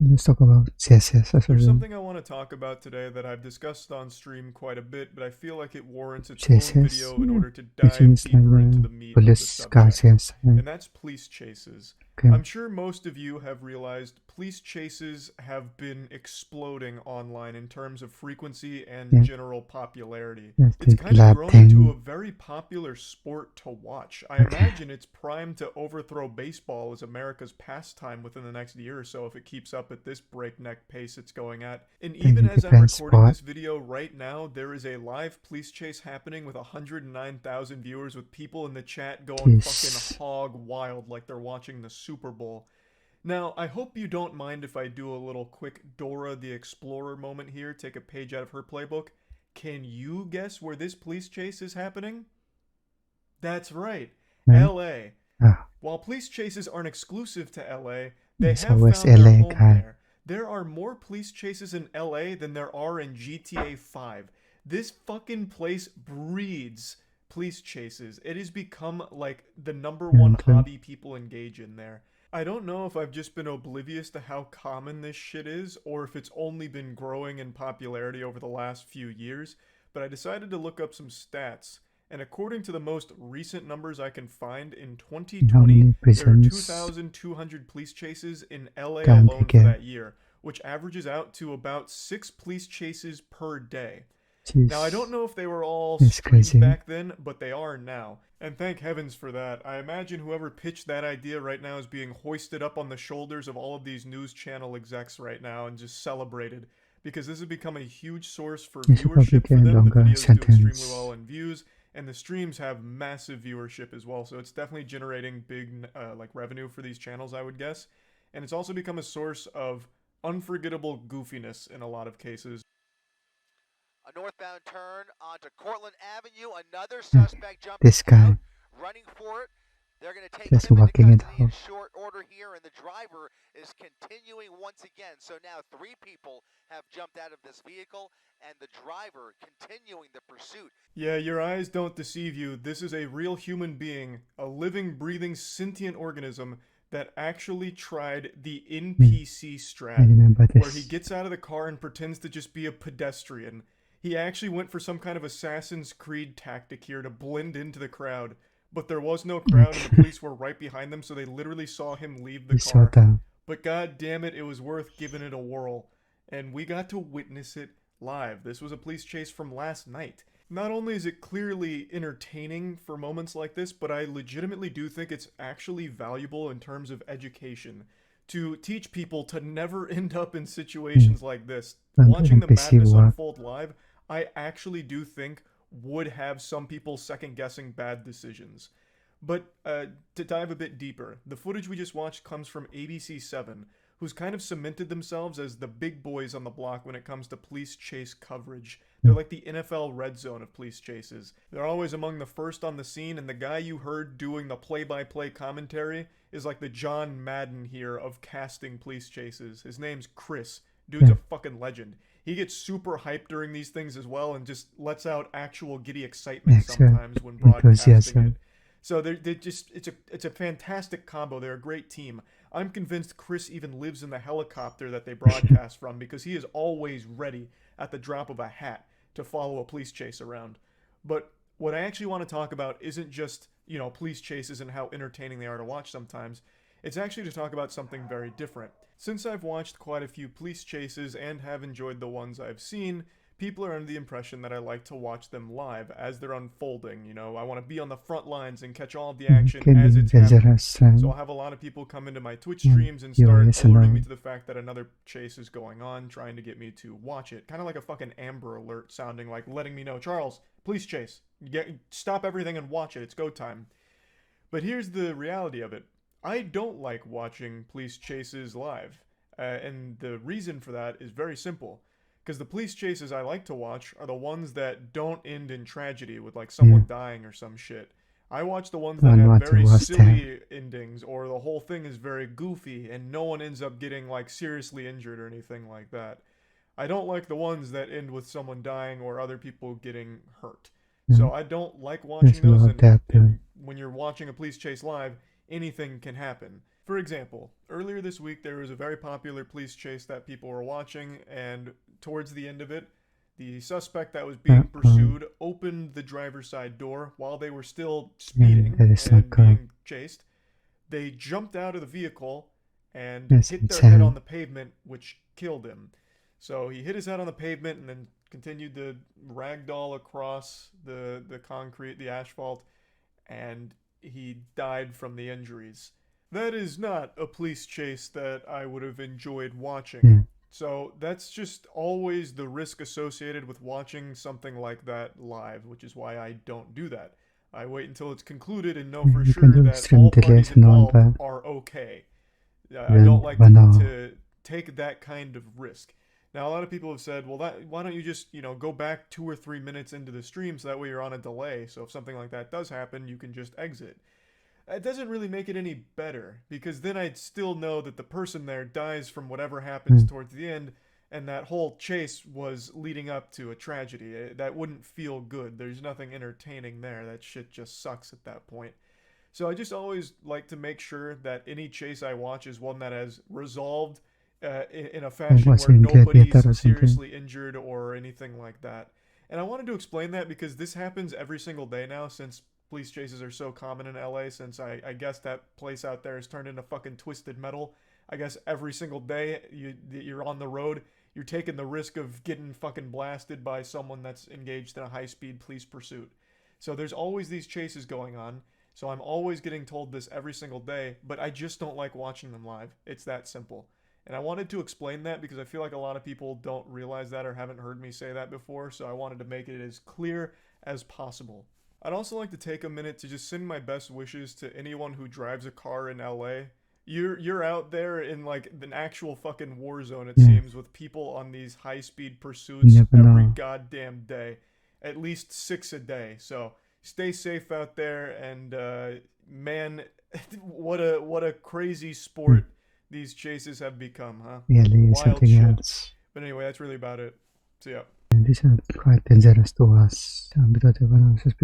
Let's talk about CSS as There's well. something I want to talk about today that I've discussed on stream quite a bit, but I feel like it warrants its own CSS, video in order to which dive is like deeper into the meat of the police car subject, CSS. and that's police chases. Okay. I'm sure most of you have realized police chases have been exploding online in terms of frequency and Yeah, general popularity. that's It's the kind of lab grown into a thing. very popular sport to watch. I Okay. imagine it's primed to overthrow baseball as America's pastime within the next year or so if it keeps up at this breakneck pace it's going at. And Then even it as I'm depends recording what this video right now, there is a live police chase happening with 109,000 viewers with people in the chat going fucking is. hog wild like they're watching the Super Bowl. Now, I hope you don't mind if I do a little quick Dora the Explorer moment here, take a page out of her playbook. Can you guess where this police chase is happening? That's right, Right? LA. Ah, While police chases aren't exclusive to LA, they it's have always found their LA home guy. there. There are more police chases in LA than there are in GTA 5. This fucking place breeds police chases. It has become like the number one Currently, hobby people engage in there. I don't know if I've just been oblivious to how common this shit is, or if it's only been growing in popularity over the last few years, but I decided to look up some stats. And according to the most recent numbers I can find, in how 2020, many there are prisons 2,200 police chases in LA currently alone for get? that year, which averages out to about 6 police chases per day. Now, I don't Jeez, know if they were all it's streamed crazy. back then, but they are now. And thank heavens for that. I imagine whoever pitched that idea right now is being hoisted up on the shoulders of all of these news channel execs right now and just celebrated. Because this has become a huge source for You should probably viewership for get a them. The longer videos do extremely well sentence. in views, and the streams have massive viewership as well. So it's definitely generating big like revenue for these channels, I would guess. And it's also become a source of unforgettable goofiness in a lot of cases. A northbound turn onto Cortlandt Avenue. Another Yeah, suspect jumping this out, guy running for it. They're going to take just him into walking it custody in off. short order here, and the driver is continuing once again. So now 3 people have jumped out of this vehicle, and the driver continuing the pursuit. Yeah, your eyes don't deceive you. This is a real human being, a living, breathing, sentient organism that actually tried the Hmm, NPC I strat, remember where he this. gets out of the car and pretends to just be a pedestrian. He actually went for some kind of Assassin's Creed tactic here to blend into the crowd, but there was no crowd and the Okay, police were right behind them, so they literally saw him leave the we saw car. that. But god damn it, it was worth giving it a whirl. And we got to witness it live. This was a police chase from last night. Not only is it clearly entertaining for moments like this, but I legitimately do think it's actually valuable in terms of education to teach people to never end up in Hmm. situations like this. I'm Watching getting the busy madness work. unfold live, I actually do think would have some people second guessing bad decisions. But to dive a bit deeper, the footage we just watched comes from ABC7, who's kind of cemented themselves as the big boys on the block when it comes to police chase coverage. They're Hmm. like the NFL red zone of police chases. They're always among the first on the scene, and the guy you heard doing the play by play commentary is like the John Madden here of casting police chases. His name's Chris. Dude's Yeah, a fucking legend. He gets super hyped during these things as well and just lets out actual giddy excitement extra sometimes when broadcasting it. enthusiasm. So they just it's a fantastic combo. They're a great team. I'm convinced Chris even lives in the helicopter that they broadcast from because he is always ready at the drop of a hat to follow a police chase around. But what I actually want to talk about isn't just, police chases and how entertaining they are to watch sometimes. It's actually to talk about something very different. Since I've watched quite a few police chases and have enjoyed the ones I've seen, people are under the impression that I like to watch them live as they're unfolding. I want to be on the front lines and catch all of the action as Killing it's the happening. So restaurant. I'll have a lot of people come into my Twitch Yeah, streams and you start always alerting me know. to the fact that another chase is going on, trying to get me to watch it. Kind of like a fucking Amber Alert sounding like letting me know, Charles, police chase. Stop everything and watch it. It's go time. But here's the reality of it. I don't like watching police chases live. And the reason for that is very simple. Because the police chases I like to watch are the ones that don't end in tragedy with like Yeah, someone dying or some shit. I watch the ones that and have what very was that? silly endings or the whole thing is very goofy and no one ends up getting like seriously injured or anything like that. I don't like the ones that end with someone dying or other people getting hurt. Yeah, So I don't like there's watching a lot those, of that too. and when you're watching a police chase live, anything can happen. For example, earlier this week there was a very popular police chase that people were watching, and towards the end of it, the suspect that was being pursued opened the driver's side door while they were still speeding that is and not good. being chased. They jumped out of the vehicle and That's hit their head insane. on the pavement, which killed him. So he hit his head on the pavement and then continued to ragdoll across the concrete, the asphalt, and he died from the injuries. That is not a police chase that I would have enjoyed watching. Yeah. So that's just always the risk associated with watching something like that live, which is why I don't do that. I wait until it's concluded and know for You can sure do that stream all parties delete and all involved that. are okay. I Then don't like banal. to take that kind of risk. Now, a lot of people have said, well, why don't you just, go back 2 or 3 minutes into the stream so that way you're on a delay. So if something like that does happen, you can just exit. It doesn't really make it any better, because then I'd still know that the person there dies from whatever happens towards the end, and that whole chase was leading up to a tragedy. That wouldn't feel good. There's nothing entertaining there. That shit just sucks at that point. So I just always like to make sure that any chase I watch is one that has resolved in a fashion where nobody's seriously injured or anything like that. And I wanted to explain that because this happens every single day now, since police chases are so common in LA, since I guess that place out there has turned into fucking Twisted Metal. I guess every single day you're on the road, you're taking the risk of getting fucking blasted by someone that's engaged in a high-speed police pursuit. So there's always these chases going on. So I'm always getting told this every single day, but I just don't like watching them live. It's that simple. And I wanted to explain that because I feel like a lot of people don't realize that or haven't heard me say that before, so I wanted to make it as clear as possible. I'd also like to take a minute to just send my best wishes to anyone who drives a car in LA. You're out there in like an actual fucking war zone, it seems, with people on these high-speed pursuits every goddamn day. At least 6 a day. So stay safe out there, and man, what a crazy sport these chases have become, huh? Really, Wild something shit. else. But anyway, that's really about it. So yeah. And these are quite dangerous to us because they want to